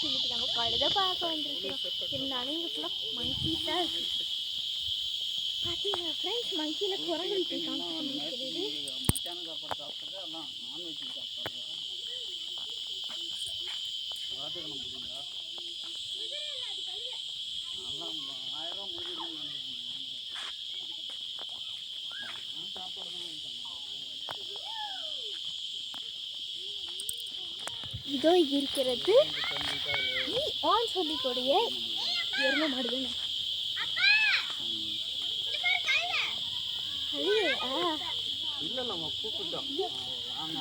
இன்னைக்கு நம்ம கழுதை பார்க்க வந்துருக்கோம். இருந்தாலும் இங்கே ஃபுல்லாக மங்கீஸாக இருக்குது. பார்த்தீங்களா ஃப்ரெண்ட்ஸ், மங்கியில் குரங்கு வீட்டு காமிக்கிறது. இதோ இருக்கிறது நீ ஆன் சொல்லிக்கூடிய எருமை மாடுதுன்னு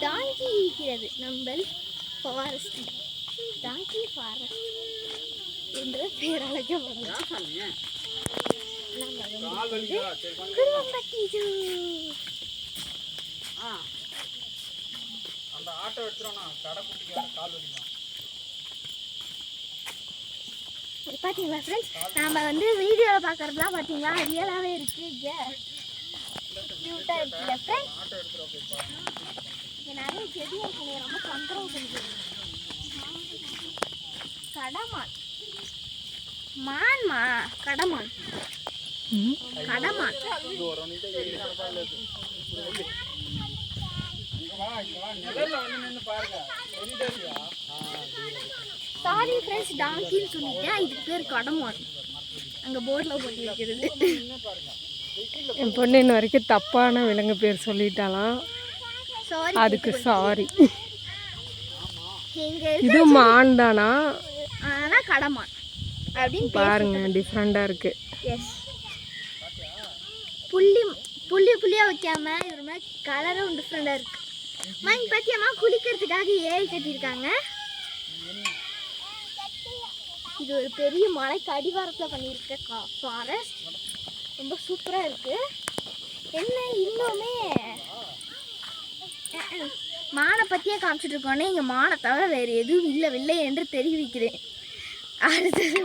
டாங்கி இருக்கிறது. நம்ம ஃபாரஸ்ட் டாங்கி ஃபாரஸ்ட் என்ற பெயர் அழைக்கப்படுது. பார்த்தீங்களா ஃப்ரெண்ட்ஸ், நம்ம வந்து வீடியோவில் பார்க்குறதுலாம் பார்த்தீங்களா ரியலாகவே இருக்குது. க்யூட்டாக இருக்குல்ல ஃப்ரெண்ட்ஸ். இங்கே நிறைய செடி இருக்குங்க, ரொம்ப தொந்தரவு பண்ணுது. கடமான் மான்மா கடமான் கடமான் சாரி ஃப்ரெண்ட்ஸ், டாங்கின்னு சொல்லிட்டேன். இதுக்கு பேர் கடமான். அங்கே போர்டில் போட்டு வைக்கிறது. என் பொண்ணு இன்ன வரைக்கும் தப்பான விலங்கு பேர் சொல்லிட்டாலாம், அதுக்கு சாரி. இது மான் தானா? ஆனால் கடமான் அப்படின்னு பாருங்க, டிஃப்ரெண்டாக இருக்கு. எஸ், புள்ளியாக வைக்காம இது மாதிரி கலரும் டிஃப்ரெண்டாக இருக்கு. இங்கே பார்த்தியம்மா குளிக்கிறதுக்காக ஏரி கட்டியிருக்காங்க. இது ஒரு பெரிய மலைக்கு அடிவாரத்தில் பண்ணியிருக்க ஃபாரஸ்ட். ரொம்ப சூப்பராக இருக்குது. என்ன இன்னுமே மானை பற்றியே காமிச்சிட்டு இருக்கோன்னே, இங்கே மானை தவிர வேறு எதுவும் இல்லை என்று தெரிவிக்கிறேன். அடுத்தது